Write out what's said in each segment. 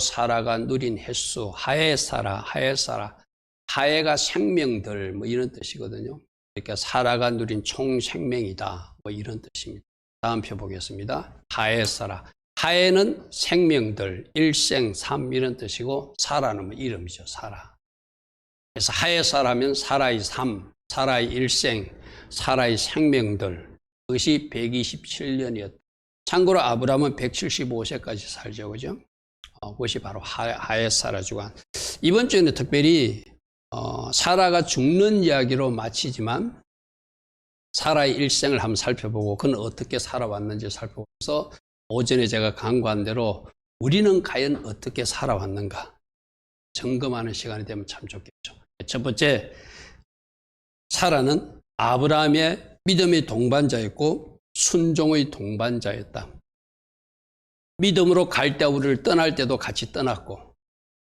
사라가 누린 횟수, 하에사라, 하에가 생명들 뭐 이런 뜻이거든요. 그러니까 사라가 누린 총 생명이다 뭐 이런 뜻입니다. 다음 표 보겠습니다. 하에사라. 하에는 생명들, 일생, 삶 이런 뜻이고 사라는 뭐 이름이죠. 사라. 그래서 하에사라면 사라의 삶, 사라의 일생, 사라의 생명들. 그것이 127년이었다. 참고로 아브라함은 175세까지 살죠. 그죠? 그것이 바로 하에사라 주간. 이번 주에는 특별히 사라가 죽는 이야기로 마치지만 사라의 일생을 한번 살펴보고 그는 어떻게 살아왔는지 살펴보면서 오전에 제가 강구한 대로 우리는 과연 어떻게 살아왔는가 점검하는 시간이 되면 참 좋겠죠. 첫 번째, 사라는 아브라함의 믿음의 동반자였고 순종의 동반자였다. 믿음으로 갈대 우리를 떠날 때도 같이 떠났고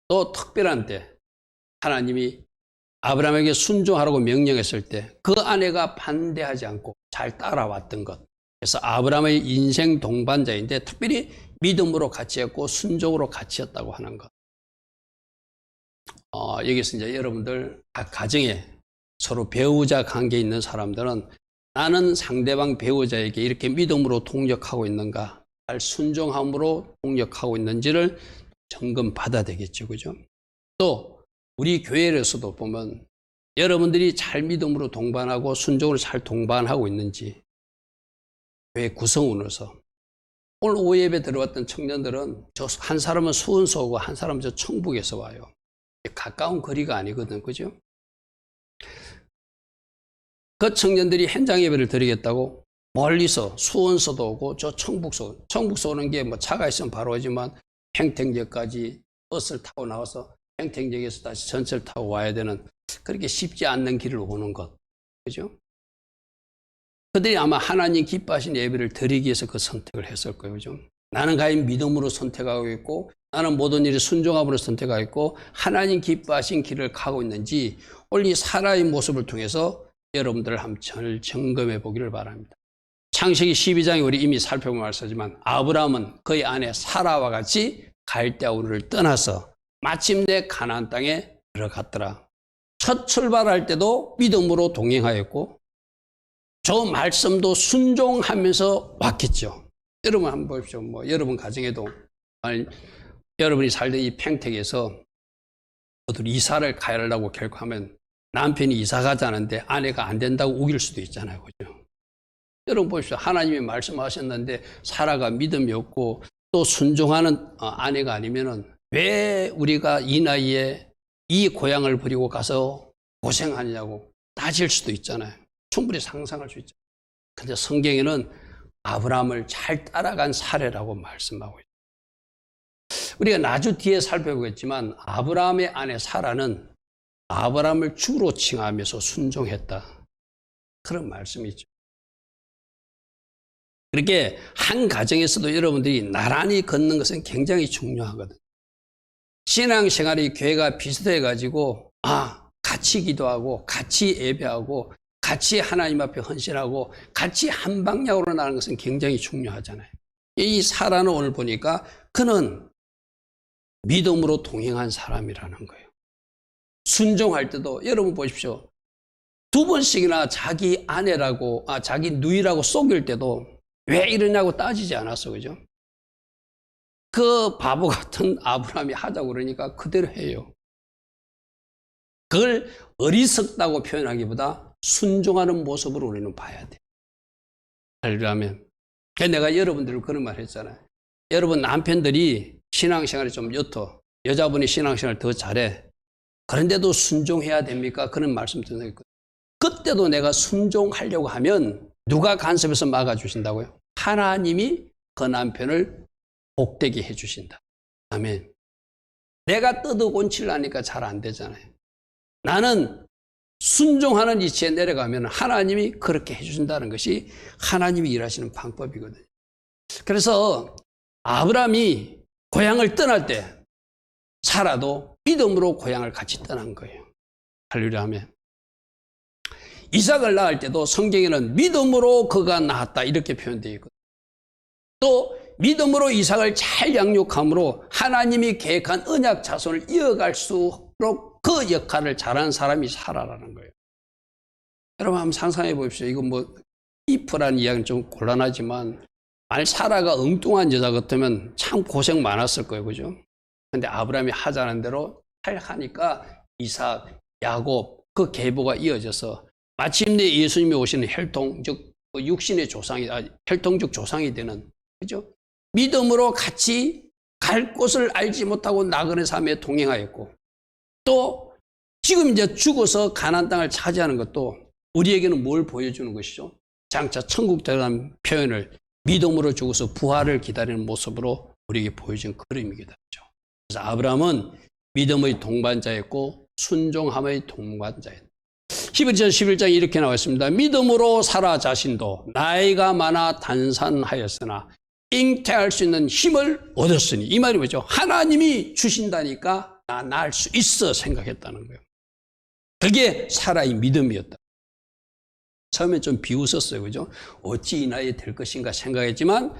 또 특별한 때 하나님이 아브라함에게 순종하라고 명령했을 때 그 아내가 반대하지 않고 잘 따라왔던 것. 그래서 아브라함의 인생 동반자인데 특별히 믿음으로 같이 했고 순종으로 같이 했다고 하는 것. 여기서 이제 여러분들 각 가정에 서로 배우자 관계에 있는 사람들은 나는 상대방 배우자에게 이렇게 믿음으로 동력하고 있는가, 잘 순종함으로 동력하고 있는지를 점검 받아야 되겠죠. 그죠? 또 우리 교회에서도 보면 여러분들이 잘 믿음으로 동반하고 순종을 잘 동반하고 있는지 교회 구성원으로서 오늘 오예배 들어왔던 청년들은 저 한 사람은 수원서 오고 한 사람은 저 청북에서 와요. 가까운 거리가 아니거든. 그죠? 그 청년들이 현장 예배를 드리겠다고 멀리서 수원서도 오고 저 청북서 오는 게 뭐 차가 있으면 바로 오지만 평택역까지 버스를 타고 나와서 평택역에서 다시 전철 타고 와야 되는 그렇게 쉽지 않는 길을 오는 것. 그죠? 그들이 아마 하나님 기뻐하신 예배를 드리기 위해서 그 선택을 했을 거예요. 그죠? 나는 과연 믿음으로 선택하고 있고 나는 모든 일을 순종함으로 선택하고 있고 하나님 기뻐하신 길을 가고 있는지 오늘 이 사라의 모습을 통해서 여러분들을 한번 점검해 보기를 바랍니다. 창세기 12장에 우리 이미 살펴본 말씀이지만 아브라함은 그의 아내 사라와 같이 갈대아 우르를 떠나서 마침내 가나안 땅에 들어갔더라. 첫 출발할 때도 믿음으로 동행하였고 저 말씀도 순종하면서 왔겠죠. 여러분 한번 보십시오. 뭐 여러분 가정에도 여러분이 살던 이 평택에서 어떤 이사를 가야 하려고 결정하면 남편이 이사 가자는데 아내가 안 된다고 우길 수도 있잖아요. 그죠? 여러분 보십시오. 하나님이 말씀하셨는데 사라가 믿음이 없고 또 순종하는 아내가 아니면은 왜 우리가 이 나이에 이 고향을 버리고 가서 고생하냐고 따질 수도 있잖아요. 충분히 상상할 수 있죠. 근데 성경에는 아브라함을 잘 따라간 사례라고 말씀하고 있어요. 우리가 나주 뒤에 살펴보겠지만 아브라함의 아내 사라는 아브라함을 주로 칭하면서 순종했다. 그런 말씀이죠. 그렇게 한 가정에서도 여러분들이 나란히 걷는 것은 굉장히 중요하거든요. 신앙생활이 교회가 비슷해가지고 같이 기도하고 같이 예배하고 같이 하나님 앞에 헌신하고 같이 한 방향으로 나가는 것은 굉장히 중요하잖아요. 이 사라는 오늘 보니까 그는 믿음으로 동행한 사람이라는 거예요. 순종할 때도 여러분 보십시오. 2번씩이나 자기 아내라고 자기 누이라고 속일 때도 왜 이러냐고 따지지 않았어. 그죠? 그 바보 같은 아브라함이 하자고 그러니까 그대로 해요. 그걸 어리석다고 표현하기보다 순종하는 모습으로 우리는 봐야 돼. 할렐루야면. 내가 여러분들을 그런 말 했잖아요. 여러분 남편들이 신앙생활이 좀 옅어. 여자분이 신앙생활 더 잘해. 그런데도 순종해야 됩니까? 그런 말씀 드렸거든요. 그때도 내가 순종하려고 하면 누가 간섭해서 막아주신다고요? 하나님이 그 남편을 복되게 해주신다. 아멘. 내가 떠들곤칠하니까 잘 안 되잖아요. 나는 순종하는 이치에 내려가면 하나님이 그렇게 해주신다는 것이 하나님이 일하시는 방법이거든요. 그래서 아브라함이 고향을 떠날 때 사라도 믿음으로 고향을 같이 떠난 거예요. 할렐루야 하면. 이삭을 낳을 때도 성경에는 믿음으로 그가 낳았다 이렇게 표현되어 있거든요. 또 믿음으로 이삭을 잘 양육함으로 하나님이 계획한 언약 자손을 이어갈수록 그 역할을 잘한 사람이 사라라는 거예요. 여러분 한번 상상해 보십시오. 이거 뭐 이프라는 이야기는 좀 곤란하지만 만약 사라가 엉뚱한 여자 같으면 참 고생 많았을 거예요. 그죠? 근데 아브라함이 하자는 대로 잘 하니까 이삭, 야곱 그 계보가 이어져서 마침내 예수님이 오시는 혈통, 즉 육신의 조상이, 혈통적 조상이 되는, 그죠? 믿음으로 같이 갈 곳을 알지 못하고 나그네 삶에 동행하였고, 또 지금 이제 죽어서 가나안 땅을 차지하는 것도 우리에게는 뭘 보여주는 것이죠? 장차 천국 들어가는 표현을 믿음으로 죽어서 부활을 기다리는 모습으로 우리에게 보여준 그림이기도 하죠. 그래서 아브라함은 믿음의 동반자였고 순종함의 동반자였다. 히브리서 11장에 이렇게 나와 있습니다. 믿음으로 사라 자신도 나이가 많아 단산하였으나 잉태할 수 있는 힘을 얻었으니, 이 말이 뭐죠? 하나님이 주신다니까 나 낳을 수 있어 생각했다는 거예요. 그게 사라의 믿음이었다. 처음에 좀 비웃었어요. 그죠? 어찌 이 나이에 될 것인가 생각했지만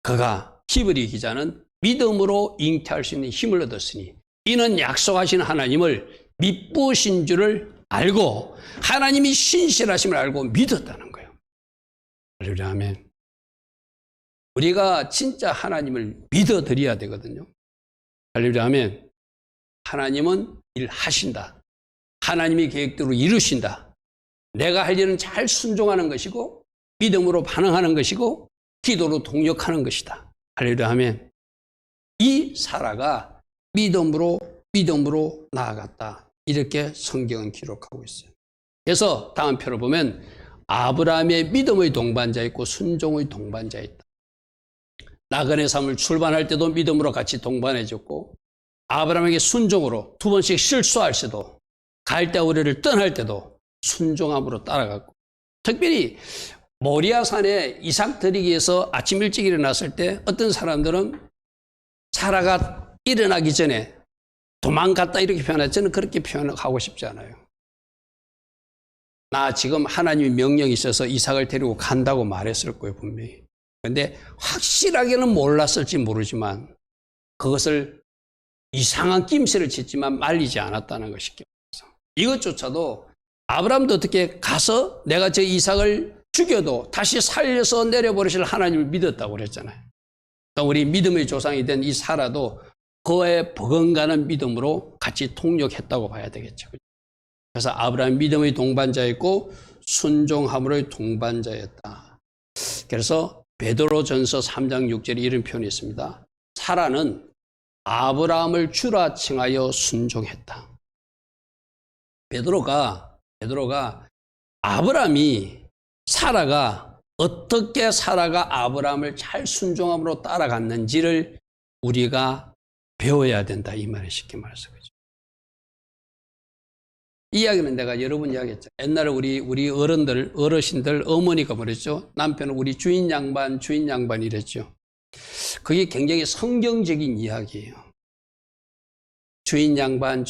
그가, 히브리 기자는 믿음으로 잉태할 수 있는 힘을 얻었으니 이는 약속하신 하나님을 미쁘신 줄을 알고 하나님이 신실하심을 알고 믿었다는 거예요. 할렐루야 아멘. 우리가 진짜 하나님을 믿어드려야 되거든요. 할렐루야 아멘. 하나님은 일하신다. 하나님의 계획대로 이루신다. 내가 할 일은 잘 순종하는 것이고 믿음으로 반응하는 것이고 기도로 동력하는 것이다. 할렐루야 아멘. 이 사라가 믿음으로 나아갔다. 이렇게 성경은 기록하고 있어요. 그래서 다음 표를 보면 아브라함의 믿음의 동반자였고 순종의 동반자였다. 나그네 삶을 출발할 때도 믿음으로 같이 동반해줬고 아브라함에게 순종으로 두 번씩 실수할 때도 갈대 우레를 떠날 때도 순종함으로 따라갔고, 특별히 모리아산에 이삭 드리기 위해서 아침 일찍 일어났을 때 어떤 사람들은 사라가 일어나기 전에 도망갔다 이렇게 표현하지, 저는 그렇게 표현하고 싶지 않아요. 나 지금 하나님의 명령이 있어서 이삭을 데리고 간다고 말했을 거예요, 분명히. 그런데 확실하게는 몰랐을지 모르지만 그것을 이상한 낌새를 짓지만 말리지 않았다는 것이 기억나서, 이것조차도 아브라함도 어떻게 가서 내가 저 이삭을 죽여도 다시 살려서 내려버리실 하나님을 믿었다고 그랬잖아요. 또 우리 믿음의 조상이 된 이 사라도 그의 버금가는 믿음으로 같이 통역했다고 봐야 되겠죠. 그래서 아브라함 믿음의 동반자였고 순종함으로의 동반자였다. 그래서 베드로전서 3장 6절에 이런 표현이 있습니다. 사라는 아브라함을 주라 칭하여 순종했다. 베드로가 아브라함이, 사라가 어떻게 사라가 아브라함을 잘 순종함으로 따라갔는지를 우리가 배워야 된다, 이 말을 쉽게 말해서. 그죠? 이 이야기는 내가 여러 번 이야기했죠. 옛날에 우리 어르신들, 어머니가 뭐랬죠? 남편은 우리 주인 양반 이랬죠. 그게 굉장히 성경적인 이야기예요. 주인 양반.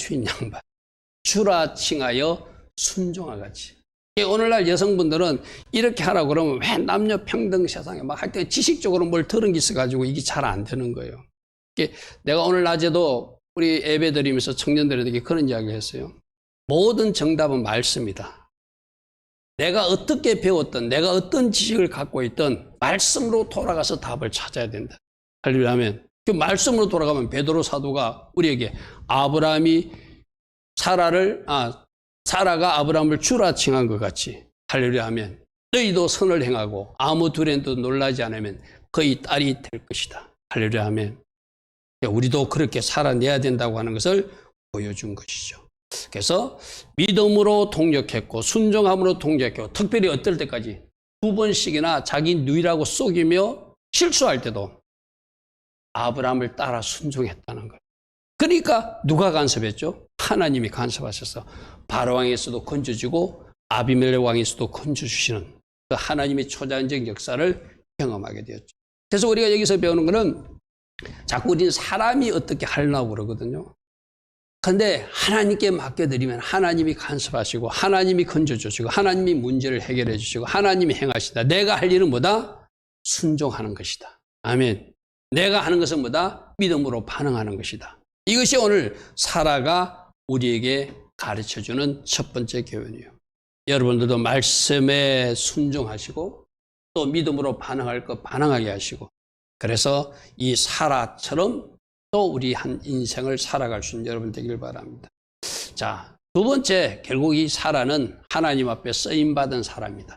주라 칭하여 순종하같이. 오늘날 여성분들은 이렇게 하라고 그러면 왜 남녀 평등 세상에 막 할 때 지식적으로 뭘 들은 게 있어가지고 이게 잘 안 되는 거예요. 내가 오늘 낮에도 우리 예배 드리면서 청년들에게 그런 이야기를 했어요. 모든 정답은 말씀이다. 내가 어떻게 배웠든, 내가 어떤 지식을 갖고 있든 말씀으로 돌아가서 답을 찾아야 된다. 할렐루야 하면 그 말씀으로 돌아가면 베드로 사도가 우리에게 사라가 아브라함을 주라 칭한 것 같이, 할렐루야 하면 너희도 선을 행하고 아무 두려움도 놀라지 않으면 그의 딸이 될 것이다. 할렐루야 하면 우리도 그렇게 살아내야 된다고 하는 것을 보여준 것이죠. 그래서 믿음으로 동력했고 순종함으로 동력했고, 특별히 어떨 때까지 2번씩이나 자기 누이라고 속이며 실수할 때도 아브라함을 따라 순종했다는 거예요. 그러니까 누가 간섭했죠? 하나님이 간섭하셔서 바로왕에서도 건져주고 아비멜렉 왕에서도 건져주시는 그 하나님의 초자연적 역사를 경험하게 되었죠. 그래서 우리가 여기서 배우는 것은 자꾸 우리는 사람이 어떻게 하려고 그러거든요. 그런데 하나님께 맡겨드리면 하나님이 간섭하시고 하나님이 건져주시고 하나님이 문제를 해결해 주시고 하나님이 행하시다. 내가 할 일은 뭐다? 순종하는 것이다. 아멘. 내가 하는 것은 뭐다? 믿음으로 반응하는 것이다. 이것이 오늘 사라가 우리에게 가르쳐주는 첫 번째 교훈이에요. 여러분들도 말씀에 순종하시고 또 믿음으로 반응할 것 반응하게 하시고, 그래서 이 사라처럼 또 우리 한 인생을 살아갈 수 있는 여러분 되길 바랍니다. 자, 두 번째, 결국 이 사라는 하나님 앞에 쓰임받은 사람이다.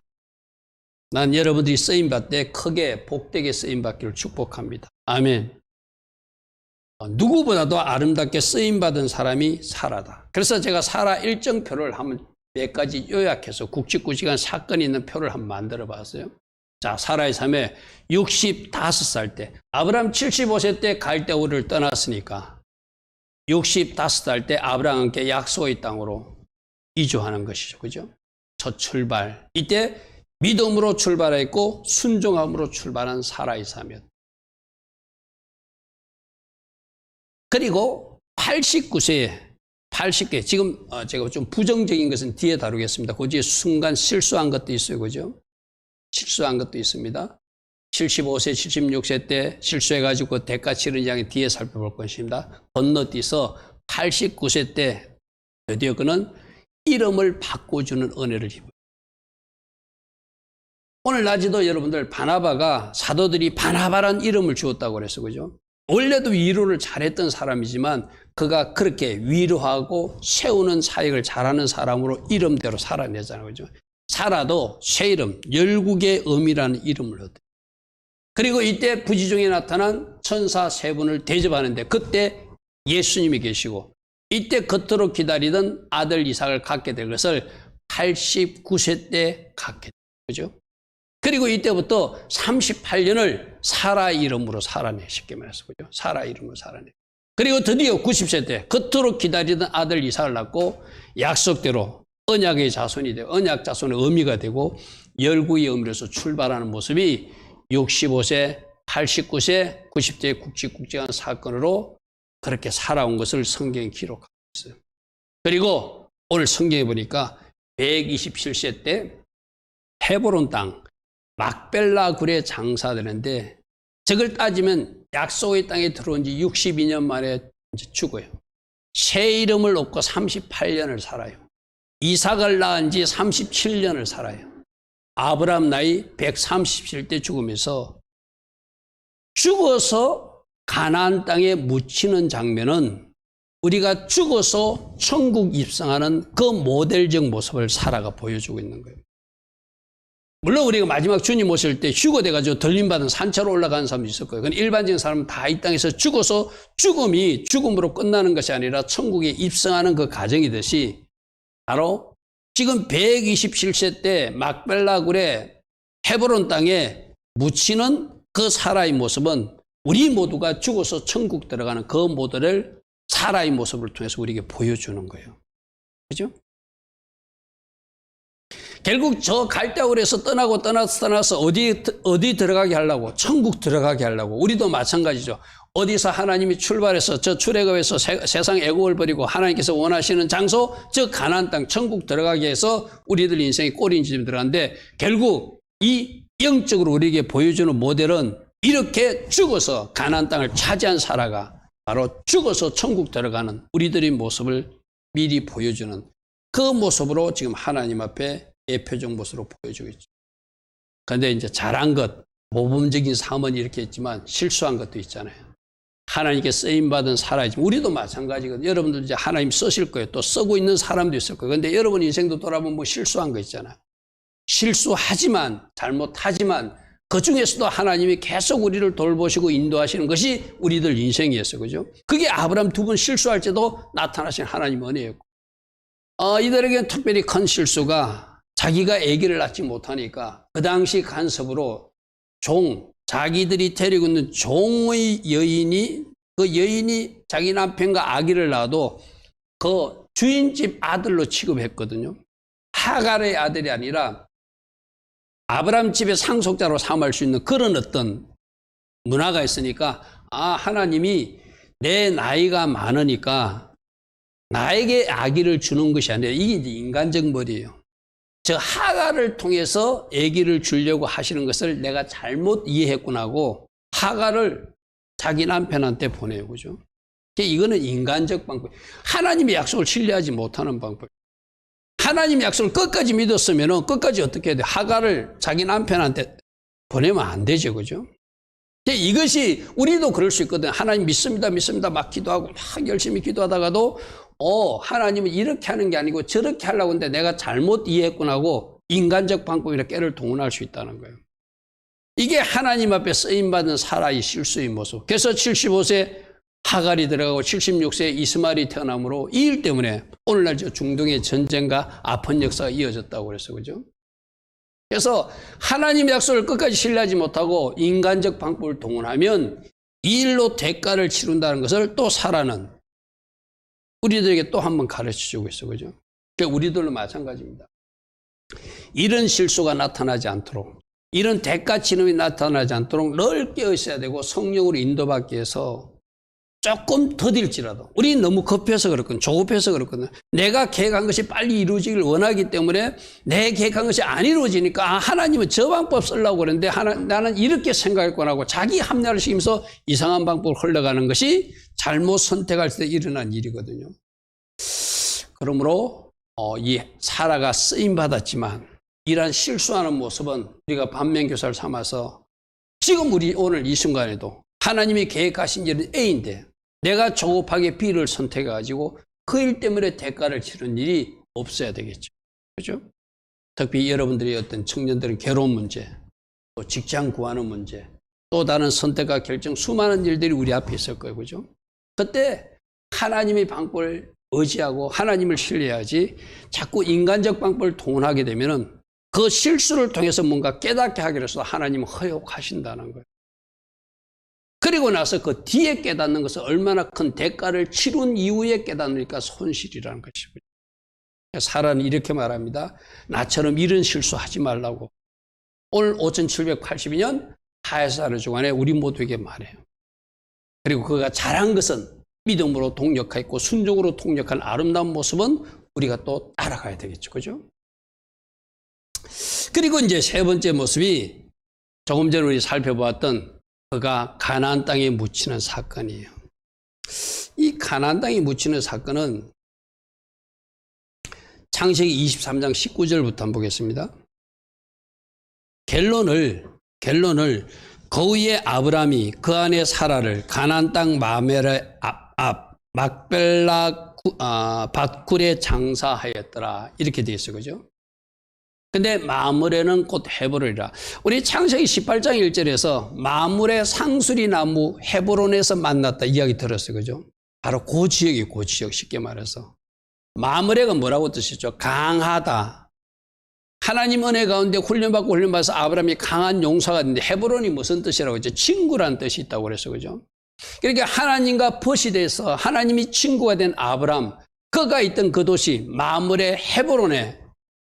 난 여러분들이 쓰임받을 때 크게 복되게 쓰임받기를 축복합니다. 아멘. 누구보다도 아름답게 쓰임받은 사람이 사라다. 그래서 제가 사라 일정표를 한번 몇 가지 요약해서 굵직굵직한 사건이 있는 표를 한번 만들어 봤어요. 자, 사라의 삶에 65살 때, 아브라함 75세 때 갈대우를 떠났으니까 65살 때 아브라함과 함께 약속의 땅으로 이주하는 것이죠. 그죠? 첫 출발. 이때 믿음으로 출발했고 순종함으로 출발한 사라의 삶이었다. 그리고 80개, 지금 제가 좀 부정적인 것은 뒤에 다루겠습니다. 그 뒤에 순간 실수한 것도 있어요. 그죠? 실수한 것도 있습니다. 75세, 76세 때 실수해가지고 대가 치르는 양의 뒤에 살펴볼 것입니다. 건너뛰어서 89세 때 드디어 그는 이름을 바꿔주는 은혜를 입어요. 오늘 낮에도 여러분들 바나바가 사도들이 바나바란 이름을 주었다고 그랬어. 그죠? 원래도 위로를 잘했던 사람이지만 그가 그렇게 위로하고 세우는 사역을 잘하는 사람으로 이름대로 살아내잖아요. 그죠? 사라도 새 이름, 열국의 의미라는 이름을 얻어요. 그리고 이때 부지중에 나타난 천사 세 분을 대접하는데 그때 예수님이 계시고 이때 겉으로 기다리던 아들 이삭을 갖게 될 것을 89세 때 갖게 돼요. 그죠? 그리고 이때부터 38년을 사라 이름으로 살아내. 쉽게 말해서. 그죠? 사라 이름으로 살아내. 그리고 드디어 90세 때 겉으로 기다리던 아들 이삭을 낳고 약속대로 언약의 자손이 되고 언약 자손의 의미가 되고 열국의 의미로서 출발하는 모습이 65세, 89세, 90세의 굵직굵직한 사건으로 그렇게 살아온 것을 성경에 기록하고 있어요. 그리고 오늘 성경에 보니까 127세 때 헤브론 땅 막벨라 굴에 장사되는데 저걸 따지면 약속의 땅에 들어온 지 62년 만에 이제 죽어요. 새 이름을 얻고 38년을 살아요. 이삭을 낳은 지 37년을 살아요. 아브라함 나이 130일 때 죽으면서 죽어서 가나안 땅에 묻히는 장면은 우리가 죽어서 천국 입성하는 그 모델적 모습을 사라가 보여주고 있는 거예요. 물론 우리가 마지막 주님 오실 때 휴거돼가지고 들림받은 산차로 올라가는 사람도 있을 거예요. 그건 일반적인 사람은 다 이 땅에서 죽어서 죽음이 죽음으로 끝나는 것이 아니라 천국에 입성하는 그 과정이듯이 바로 지금 127세 때 막벨라 굴의 헤브론 땅에 묻히는 그 사라의 모습은 우리 모두가 죽어서 천국 들어가는 그 모델을 사라의 모습을 통해서 우리에게 보여주는 거예요. 그죠? 결국 저 갈대아울에서 떠나서 어디 들어가게 하려고? 천국 들어가게 하려고. 우리도 마찬가지죠. 어디서 하나님이 출발해서 저 출애굽에서 세상 애국을 버리고 하나님께서 원하시는 장소, 저 가나안 땅 천국 들어가게 해서 우리들 인생이 꼬리인지점 들어가는데 결국 이 영적으로 우리에게 보여주는 모델은 이렇게 죽어서 가나안 땅을 차지한 사라가 바로 죽어서 천국 들어가는 우리들의 모습을 미리 보여주는 그 모습으로 지금 하나님 앞에 대표적 모습으로 보여주고 있죠. 그런데 이제 잘한 것, 모범적인 삶은 이렇게 했지만 실수한 것도 있잖아요. 하나님께 쓰임받은 사라이지만 우리도 마찬가지거든요. 여러분들 이제 하나님 쓰실 거예요. 또 쓰고 있는 사람도 있을 거예요. 그런데 여러분 인생도 돌아보면 뭐 실수한 거 있잖아요. 실수하지만, 잘못하지만 그 중에서도 하나님이 계속 우리를 돌보시고 인도하시는 것이 우리들 인생이었어요. 그죠? 그게 아브라함 두 번 실수할 때도 나타나신 하나님 은혜였고, 이들에게는 특별히 큰 실수가 자기가 아기를 낳지 못하니까 그 당시 간섭으로 자기들이 데리고 있는 종의 여인이, 그 여인이 자기 남편과 아기를 낳아도 그 주인집 아들로 취급했거든요. 하갈의 아들이 아니라 아브라함 집의 상속자로 삼을 수 있는 그런 어떤 문화가 있으니까 하나님이 내 나이가 많으니까 나에게 아기를 주는 것이 아니라 이게 이제 인간적 머리예요. 저 하갈을 통해서 아기를 주려고 하시는 것을 내가 잘못 이해했구나 하고 하갈을 자기 남편한테 보내요. 그죠? 이거는 인간적 방법. 하나님의 약속을 신뢰하지 못하는 방법. 하나님의 약속을 끝까지 믿었으면 끝까지 어떻게 해야 돼? 하갈을 자기 남편한테 보내면 안 되죠. 그죠? 이것이 우리도 그럴 수 있거든. 하나님 믿습니다. 막 기도하고 막 열심히 기도하다가도 하나님은 이렇게 하는 게 아니고 저렇게 하려고 했는데 내가 잘못 이해했구나 하고 인간적 방법이라 깨를 동원할 수 있다는 거예요. 이게 하나님 앞에 쓰임받은 사라의 실수의 모습. 그래서 75세 하갈이 들어가고 76세에 이스마엘이 태어남으로 이 일 때문에 오늘날 저 중동의 전쟁과 아픈 역사가 이어졌다고 그랬어. 그죠? 그래서 하나님의 약속을 끝까지 신뢰하지 못하고 인간적 방법을 동원하면 이 일로 대가를 치른다는 것을 또 사라는 우리들에게 또 한 번 가르쳐주고 있어. 그죠? 그러니까 우리들도 마찬가지입니다. 이런 실수가 나타나지 않도록, 이런 대가 치름이 나타나지 않도록 늘 깨어 있어야 되고 성령으로 인도받기 위해서 조금 더딜지라도, 우리 너무 급해서 그렇거든, 조급해서 그렇거든. 내가 계획한 것이 빨리 이루어지길 원하기 때문에 내 계획한 것이 안 이루어지니까 하나님은 저 방법 쓰려고 그랬는데 나는 이렇게 생각했구나 하고 자기 합리화를 시키면서 이상한 방법을 흘러가는 것이 잘못 선택할 때 일어난 일이거든요. 그러므로 이 사라가 쓰임받았지만 이러한 실수하는 모습은 우리가 반면교사를 삼아서 지금 우리 오늘 이 순간에도 하나님이 계획하신 일은 A인데 내가 조급하게 B를 선택해가지고 그 일 때문에 대가를 치른 일이 없어야 되겠죠. 그죠? 특히 여러분들이 어떤 청년들은 괴로운 문제, 또 직장 구하는 문제, 또 다른 선택과 결정, 수많은 일들이 우리 앞에 있을 거예요. 그죠? 그때 하나님의 방법을 의지하고 하나님을 신뢰해야지 자꾸 인간적 방법을 동원하게 되면은 그 실수를 통해서 뭔가 깨닫게 하기로 해서 하나님은 허용하신다는 거예요. 그리고 나서 그 뒤에 깨닫는 것은 얼마나 큰 대가를 치룬 이후에 깨닫으니까 손실이라는 것이고요. 사라는 이렇게 말합니다. 나처럼 이런 실수하지 말라고. 오늘 5782년 하야사르 주간에 우리 모두에게 말해요. 그리고 그가 잘한 것은 믿음으로 동력하였고 순종으로 동력한 아름다운 모습은 우리가 또 따라가야 되겠죠. 그죠? 그리고 이제 세 번째 모습이 조금 전에 우리 살펴보았던 그가 가나안 땅에 묻히는 사건이에요. 이 가나안 땅에 묻히는 사건은 창세기 23장 19절부터 한번 보겠습니다. 결론을 거위의 아브람이 그 안에 사라를 가나안 땅 마멜의 앞 막벨라 밭굴에 장사하였더라 이렇게 되어 있어요. 그죠? 근데 마물에는 곧 헤브론이라. 우리 창세기 18장 1절에서 마물의 상수리 나무 헤브론에서 만났다 이야기 들었어요. 그죠? 바로 그 지역이 그 지역 쉽게 말해서. 마물에가 뭐라고 뜻이죠? 강하다. 하나님 은혜 가운데 훈련받아서 아브라함이 강한 용사가 됐는데 헤브론이 무슨 뜻이라고 했죠? 친구라는 뜻이 있다고 그랬어요. 그죠? 그러니까 하나님과 벗이 돼서 하나님이 친구가 된 아브라함, 그가 있던 그 도시 마물의 헤브론에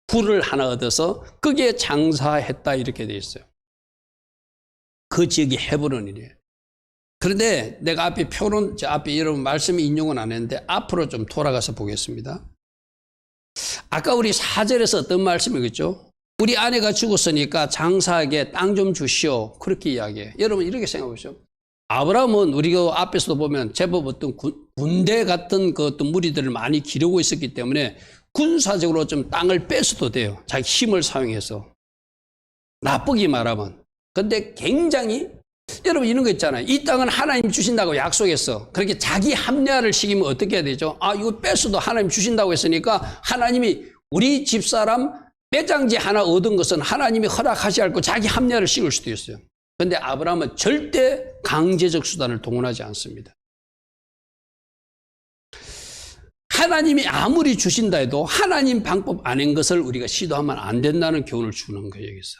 굴을 하나 얻어서 거기에 장사했다 이렇게 돼 있어요. 그 지역이 헤브론이래요. 그런데 내가 앞에 앞에 여러분 말씀이 인용은 안 했는데 앞으로 좀 돌아가서 보겠습니다. 아까 우리 4절에서 어떤 말씀이겠죠? 우리 아내가 죽었으니까 장사하게 땅 좀 주시오. 그렇게 이야기해요. 여러분 이렇게 생각해 보시죠. 아브라함은 우리가 앞에서도 보면 제법 어떤 군대 같은 그 어떤 무리들을 많이 기르고 있었기 때문에 군사적으로 좀 땅을 뺏어도 돼요. 자기 힘을 사용해서. 나쁘게 말하면. 근데 굉장히 여러분 이런 거 있잖아요. 이 땅은 하나님 주신다고 약속했어. 그렇게 자기 합리화를 시키면 어떻게 해야 되죠? 이거 뺏어도 하나님 주신다고 했으니까 하나님이 우리 집사람 매장지 하나 얻은 것은 하나님이 허락하셔야 할 거 자기 합리화를 씌울 수도 있어요. 그런데 아브라함은 절대 강제적 수단을 동원하지 않습니다. 하나님이 아무리 주신다 해도 하나님 방법 아닌 것을 우리가 시도하면 안 된다는 교훈을 주는 거예요. 여기서.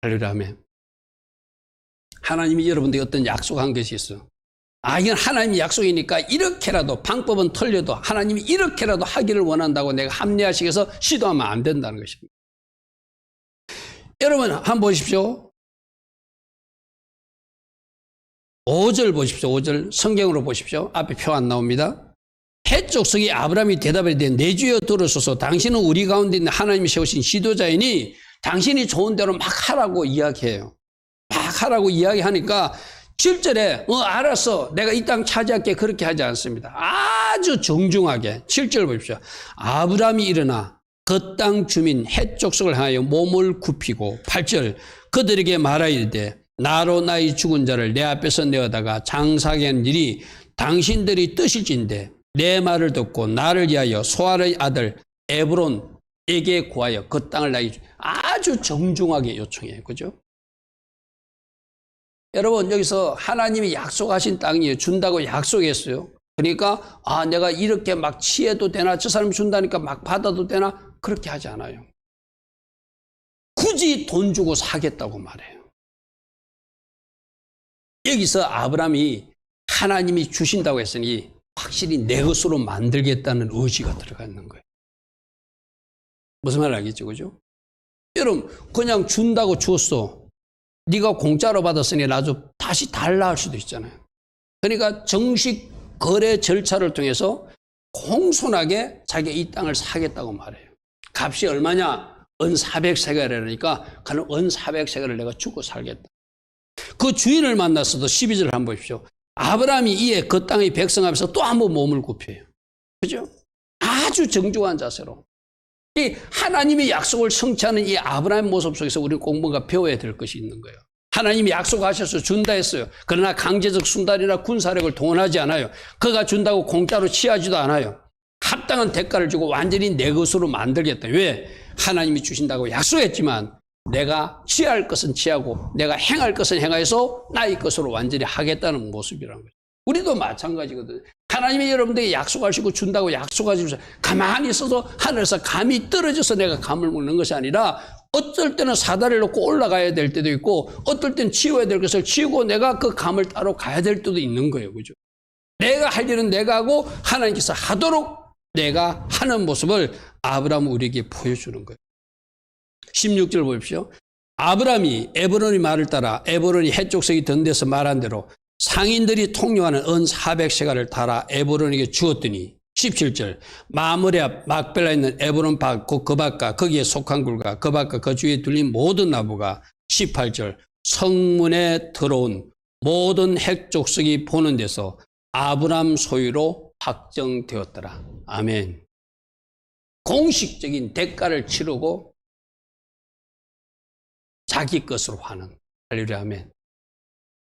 할렐루야. 하나님이 여러분들에게 어떤 약속한 것이 있어. 이건 하나님의 약속이니까 이렇게라도 방법은 틀려도 하나님이 이렇게라도 하기를 원한다고 내가 합리화시켜서 시도하면 안 된다는 것입니다. 여러분 한번 보십시오. 5절 보십시오. 5절 성경으로 보십시오. 앞에 표 안 나옵니다. 해족속이 아브라함이 대답에 대해 내 주여 들으소서. 당신은 우리 가운데 있는 하나님이 세우신 지도자이니 당신이 좋은 대로 막 하라고 이야기해요. 막 막 하라고 이야기하니까 7절에 알았어. 내가 이 땅 차지할게. 그렇게 하지 않습니다. 아주 정중하게 7절 보십시오. 아브라함이 일어나 그 땅 주민 헷 족속을 향하여 몸을 굽히고 8절 그들에게 말하이르되 나로 나의 죽은 자를 내 앞에서 내어다가 장사하게 하는 일이 당신들이 뜻일진데 내 말을 듣고 나를 위하여 소알의 아들 에브론에게 구하여 그 땅을 나에게 주. 아주 정중하게 요청해요. 그죠? 여러분 여기서 하나님이 약속하신 땅이에요. 준다고 약속했어요. 그러니까 내가 이렇게 막 취해도 되나, 저 사람이 준다니까 막 받아도 되나, 그렇게 하지 않아요. 굳이 돈 주고 사겠다고 말해요. 여기서 아브라함이 하나님이 주신다고 했으니 확실히 내 것으로 만들겠다는 의지가 들어가 있는 거예요. 무슨 말 알겠죠? 그죠? 여러분 그냥 준다고 줬어. 네가 공짜로 받았으니 나도 다시 달라 할 수도 있잖아요. 그러니까 정식 거래 절차를 통해서 공손하게 자기가 이 땅을 사겠다고 말해요. 값이 얼마냐? 은 400세겔이라니까 그는 은 400세겔을 내가 주고 살겠다. 그 주인을 만났어도 12절 한번 보십시오. 아브라함이 이에 그 땅의 백성 앞에서 또 한 번 몸을 굽혀요. 그죠? 아주 정중한 자세로. 이 하나님의 약속을 성취하는 이 아브라함의 모습 속에서 우리는 꼭 뭔가 배워야 될 것이 있는 거예요. 하나님이 약속하셔서 준다 했어요. 그러나 강제적 순달이나 군사력을 동원하지 않아요. 그가 준다고 공짜로 취하지도 않아요. 합당한 대가를 주고 완전히 내 것으로 만들겠다. 왜? 하나님이 주신다고 약속했지만 내가 취할 것은 취하고 내가 행할 것은 행하여서 나의 것으로 완전히 하겠다는 모습이라는 거죠. 우리도 마찬가지거든요. 하나님이 여러분들에게 약속하시고 준다고 약속하시면서 가만히 있어서 하늘에서 감이 떨어져서 내가 감을 먹는 것이 아니라 어떨 때는 사다리를 놓고 올라가야 될 때도 있고 어떨 때는 치워야 될 것을 치우고 내가 그 감을 따로 가야 될 때도 있는 거예요. 그죠? 내가 할 일은 내가 하고 하나님께서 하도록 내가 하는 모습을 아브라함은 우리에게 보여주는 거예요. 16절 보십시오. 아브라함이 에브론의 말을 따라 에브론이 헷족속이 든 데서 말한 대로 상인들이 통용하는 은 400세겔을 달아 에브론에게 주었더니 17절 마므레 앞 막벨라에 있는 에브론 밭 곧 그 밭과 거기에 속한 굴과 그 밭과 그 주위에 둘린 모든 나무가 18절 성문에 들어온 모든 헷족속이 보는 데서 아브라함 소유로 확정되었더라. 아멘. 공식적인 대가를 치르고 자기 것으로 하는 할렐루야 아멘.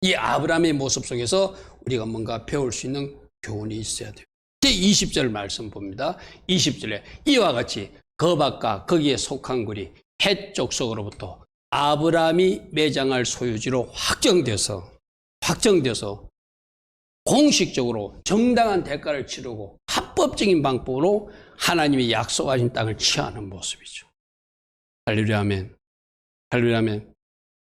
이 아브라함의 모습 속에서 우리가 뭔가 배울 수 있는 교훈이 있어야 돼요. 20절 말씀 봅니다. 20절에 이와 같이 그 밭과 거기에 속한 굴이 헷 족속으로부터 아브라함이 매장할 소유지로 확정돼서 공식적으로 정당한 대가를 치르고 합법적인 방법으로 하나님이 약속하신 땅을 취하는 모습이죠. 할렐루야 아멘. 할렐루야 아멘.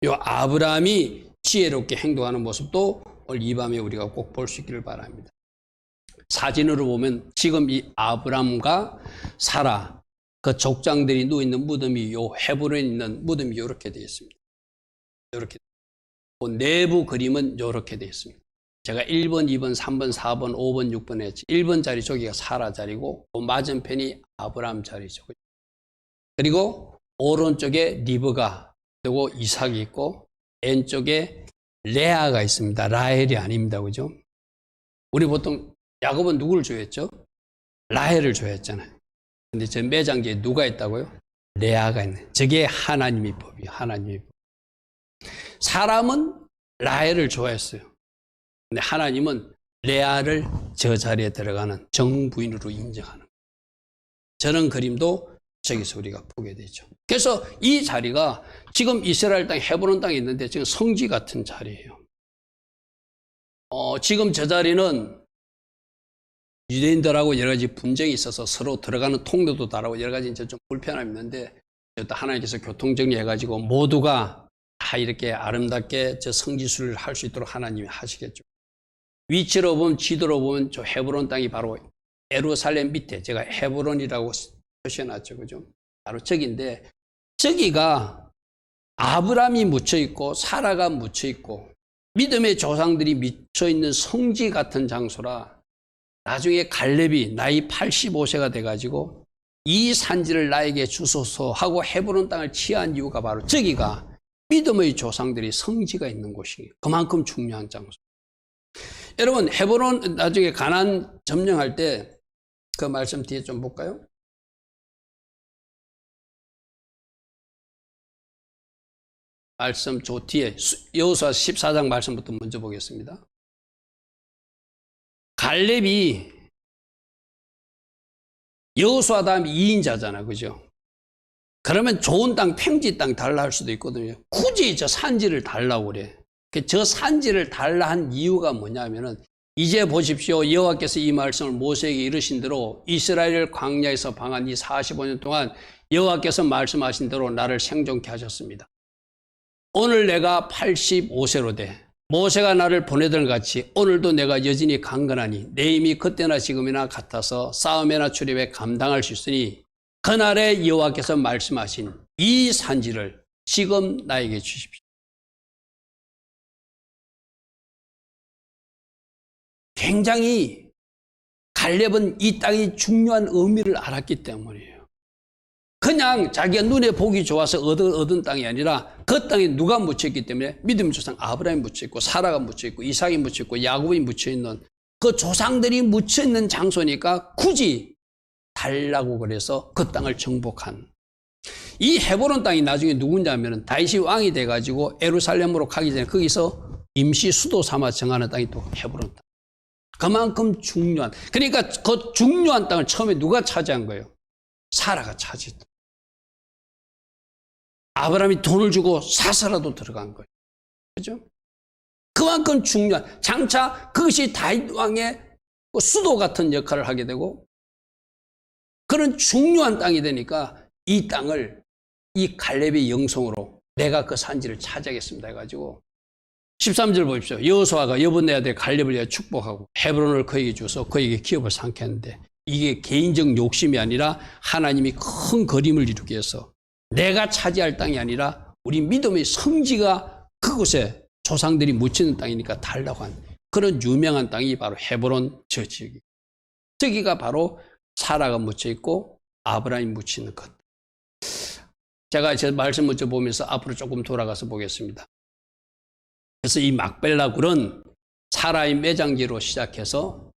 이 아브라함이 지혜롭게 행동하는 모습도 오늘 이 밤에 우리가 꼭 볼 수 있기를 바랍니다. 사진으로 보면 지금 이 아브람과 사라 그 족장들이 누워있는 무덤이 요 헤브론에 있는 무덤이 이렇게 되어 있습니다. 이렇게 그 내부 그림은 이렇게 되어 있습니다. 제가 1번, 2번, 3번, 4번, 5번, 6번 했지. 1번 자리 저기가 사라 자리고 그 맞은편이 아브람 자리죠. 그리고 오른쪽에 리브가 그리고 이삭이 있고 왼쪽에 레아가 있습니다. 라헬이 아닙니다. 그죠? 우리 보통 야곱은 누구를 좋아했죠? 라헬을 좋아했잖아요. 근데 저 매장지에 누가 있다고요? 레아가 있네. 저게 하나님의 법이에요. 하나님의 법. 사람은 라헬을 좋아했어요. 근데 하나님은 레아를 저 자리에 들어가는 정부인으로 인정하는. 저런 그림도 저기서 우리가 보게 되죠. 그래서 이 자리가 지금 이스라엘 땅 헤브론 땅에 있는데 지금 성지 같은 자리예요. 지금 저 자리는 유대인들하고 여러 가지 분쟁이 있어서 서로 들어가는 통로도 다르고 여러 가지 이제 좀 불편함이 있는데 하나님께서 교통정리해가지고 모두가 다 이렇게 아름답게 저 성지순례를 할 수 있도록 하나님이 하시겠죠. 위치로 보면 지도로 보면 저 헤브론 땅이 바로 예루살렘 밑에 제가 헤브론이라고 표시해놨죠. 그죠? 바로 저기인데 저기가 아브람이 묻혀있고 사라가 묻혀있고 믿음의 조상들이 묻혀있는 성지 같은 장소라 나중에 갈렙이 나이 85세가 돼가지고 이 산지를 나에게 주소서 하고 헤브론 땅을 취한 이유가 바로 저기가 믿음의 조상들이 성지가 있는 곳이 그만큼 중요한 장소. 여러분 헤브론 나중에 가나안 점령할 때 그 말씀 뒤에 좀 볼까요? 말씀 저 뒤에 여호수아 14장 말씀부터 먼저 보겠습니다. 갈렙이 여호수아 다음 2인자잖아, 그죠? 그러면 좋은 땅, 평지 땅 달라 할 수도 있거든요. 굳이 저 산지를 달라고 그래. 저 산지를 달라 한 이유가 뭐냐면은 이제 보십시오. 여호와께서 이 말씀을 모세에게 이르신 대로 이스라엘 광야에서 방한 이 45년 동안 여호와께서 말씀하신 대로 나를 생존케 하셨습니다. 오늘 내가 85세로 돼. 모세가 나를 보내던 같이 오늘도 내가 여전히 강건하니 내 힘이 그때나 지금이나 같아서 싸움에나 출입에 감당할 수 있으니 그날에 여호와께서 말씀하신 이 산지를 지금 나에게 주십시오. 굉장히 갈렙은 이 땅이 중요한 의미를 알았기 때문이에요. 그냥 자기가 눈에 보기 좋아서 얻은 땅이 아니라 그 땅에 누가 묻혀있기 때문에 믿음의 조상 아브라함이 묻혀있고 사라가 묻혀있고 이삭이 묻혀있고 야곱이 묻혀있는 그 조상들이 묻혀있는 장소니까 굳이 달라고 그래서 그 땅을 정복한. 이 헤브론 땅이 나중에 누군지 하면 다윗이 왕이 돼가지고 예루살렘으로 가기 전에 거기서 임시 수도 삼아 정하는 땅이 또 헤브론 땅. 그만큼 중요한, 그러니까 그 중요한 땅을 처음에 누가 차지한 거예요? 사라가 차지했다. 아브라함이 돈을 주고 사서라도 들어간 거예요. 그죠? 그만큼 중요한, 장차 그것이 다윗 왕의 수도 같은 역할을 하게 되고 그런 중요한 땅이 되니까 이 땅을 이 갈렙의 영성으로 내가 그 산지를 차지하겠습니다 해가지고 13절 보십시오. 여호수아가 여분 내 아들 갈렙을 위해 축복하고 헤브론을 그에게 주어서 그에게 기업을 삼게 했는데 이게 개인적 욕심이 아니라 하나님이 큰 그림을 이루기 위해서 내가 차지할 땅이 아니라 우리 믿음의 성지가 그곳에 조상들이 묻히는 땅이니까 달라고 한 그런 유명한 땅이 바로 헤브론 저 지역이. 저기가 바로 사라가 묻혀있고 아브라함이 묻히는 것. 제가 제 말씀 먼저 보면서 앞으로 조금 돌아가서 보겠습니다. 그래서 이 막벨라 굴은 사라의 매장지로 시작해서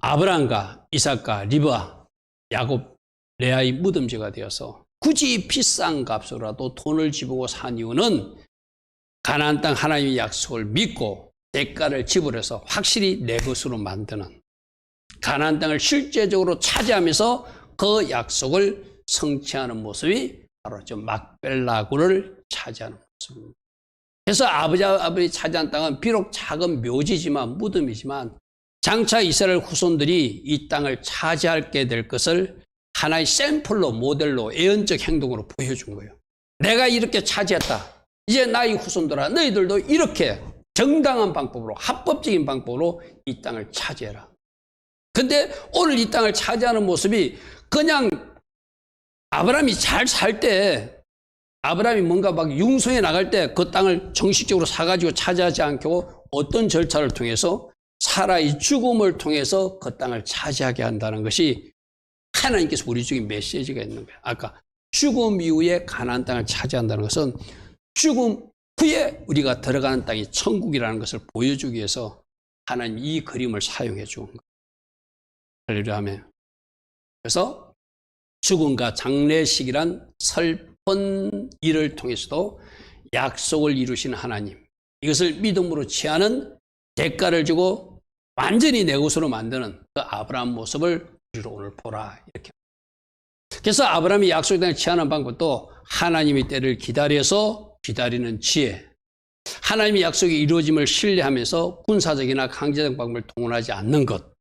아브라함과 이삭과 리브아, 야곱, 레아의 무덤지가 되어서 굳이 비싼 값으로라도 돈을 지불하고 산 이유는 가나안 땅 하나님의 약속을 믿고 대가를 지불해서 확실히 내 것으로 만드는 가나안 땅을 실제적으로 차지하면서 그 약속을 성취하는 모습이 바로 저 막벨라 굴을 차지하는 모습입니다. 그래서 아버지 차지한 땅은 비록 작은 묘지지만 무덤이지만 장차 이스라엘 후손들이 이 땅을 차지하게 될 것을 하나의 샘플로 모델로 예언적 행동으로 보여준 거예요. 내가 이렇게 차지했다. 이제 나의 후손들아 너희들도 이렇게 정당한 방법으로 합법적인 방법으로 이 땅을 차지해라. 근데 오늘 이 땅을 차지하는 모습이 그냥 아브라함이 잘 살 때 아브라함이 뭔가 막 융성해 나갈 때 그 땅을 정식적으로 사가지고 차지하지 않고 어떤 절차를 통해서 사라의 죽음을 통해서 그 땅을 차지하게 한다는 것이 하나님께서 우리 중에 메시지가 있는 거예요. 아까 죽음 이후에 가나안 땅을 차지한다는 것은 죽음 후에 우리가 들어가는 땅이 천국이라는 것을 보여주기 위해서 하나님 이 그림을 사용해 준 거예요. 할렐루야 하면. 그래서 죽음과 장례식이란 슬픈 일을 통해서도 약속을 이루시는 하나님, 이것을 믿음으로 취하는 대가를 주고 완전히 내 것으로 만드는 그 아브라함 모습을 우리로 오늘 보라 이렇게. 그래서 아브라함이 약속의 땅을 취하는 방법도 하나님의 때를 기다려서 기다리는 지혜, 하나님의 약속이 이루어짐을 신뢰하면서 군사적이나 강제적 방법을 동원하지 않는 것,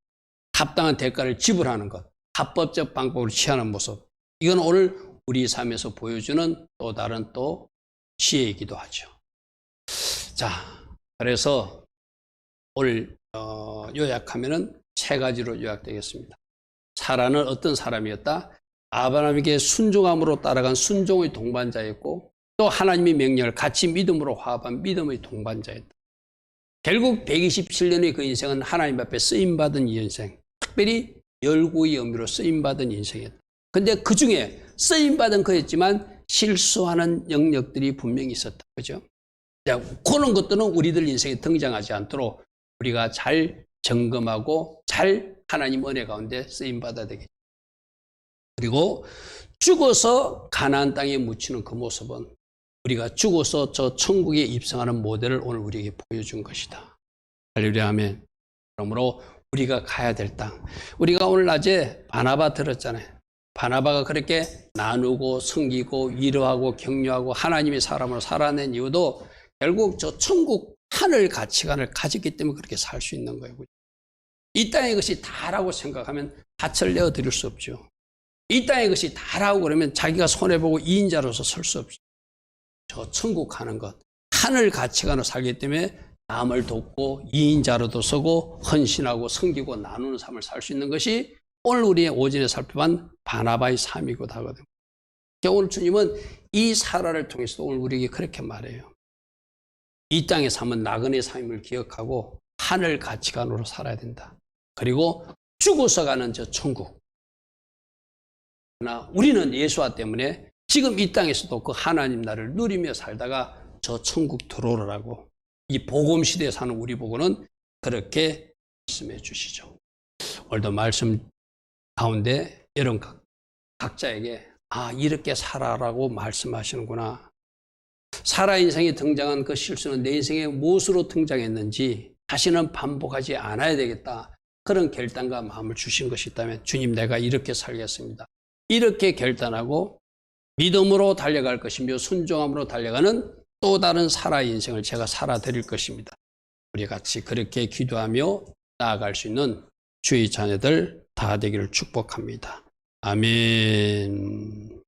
합당한 대가를 지불하는 것, 합법적 방법으로 취하는 모습, 이건 오늘 우리 삶에서 보여주는 또 다른 또 지혜이기도 하죠. 자, 그래서 오늘 요약하면은 세 가지로 요약되겠습니다. 사라는 어떤 사람이었다? 아브라함에게 순종함으로 따라간 순종의 동반자였고 또 하나님의 명령을 같이 믿음으로 화합한 믿음의 동반자였다. 결국 127년의 그 인생은 하나님 앞에 쓰임받은 인생, 특별히 열구의 의미로 쓰임받은 인생이었다. 근데 그 중에 쓰임받은 거였지만 실수하는 영역들이 분명히 있었다. 그죠? 그런 것들은 우리들 인생에 등장하지 않도록 우리가 잘 점검하고 잘 하나님 은혜 가운데 쓰임받아야 되겠죠. 그리고 죽어서 가나안 땅에 묻히는 그 모습은 우리가 죽어서 저 천국에 입성하는 모델을 오늘 우리에게 보여준 것이다. 할렐루야 아멘. 그러므로 우리가 가야 될 땅. 우리가 오늘 낮에 바나바 들었잖아요. 바나바가 그렇게 나누고 섬기고 위로하고 격려하고 하나님의 사람으로 살아낸 이유도 결국 저 천국 하늘 가치관을 가졌기 때문에 그렇게 살 수 있는 거예요. 이 땅의 것이 다라고 생각하면 밭을 내어드릴 수 없죠. 이 땅의 것이 다라고 그러면 자기가 손해보고 이인자로서 설 수 없죠. 저 천국 가는 것, 하늘 가치관을 살기 때문에 남을 돕고 이인자로도 서고 헌신하고 섬기고 나누는 삶을 살 수 있는 것이 오늘 우리의 오전에 살펴본 바나바의 삶이기도 하거든요. 오늘 주님은 이 사라를 통해서 오늘 우리에게 그렇게 말해요. 이 땅의 삶은 나그네 삶을 기억하고 하늘 가치관으로 살아야 된다. 그리고 죽어서 가는 저 천국. 그러나 우리는 예수와 때문에 지금 이 땅에서도 그 하나님 나라를 누리며 살다가 저 천국 들어오라고 이 복음 시대에 사는 우리 보고는 그렇게 말씀해 주시죠. 오늘도 말씀 가운데 여러분 각자에게 이렇게 살아라고 말씀하시는구나. 사라 인생에 등장한 그 실수는 내 인생에 무엇으로 등장했는지 다시는 반복하지 않아야 되겠다. 그런 결단과 마음을 주신 것이 있다면 주님 내가 이렇게 살겠습니다. 이렇게 결단하고 믿음으로 달려갈 것이며 순종함으로 달려가는 또 다른 사라의 인생을 제가 살아드릴 것입니다. 우리 같이 그렇게 기도하며 나아갈 수 있는 주의 자녀들 다 되기를 축복합니다. 아멘.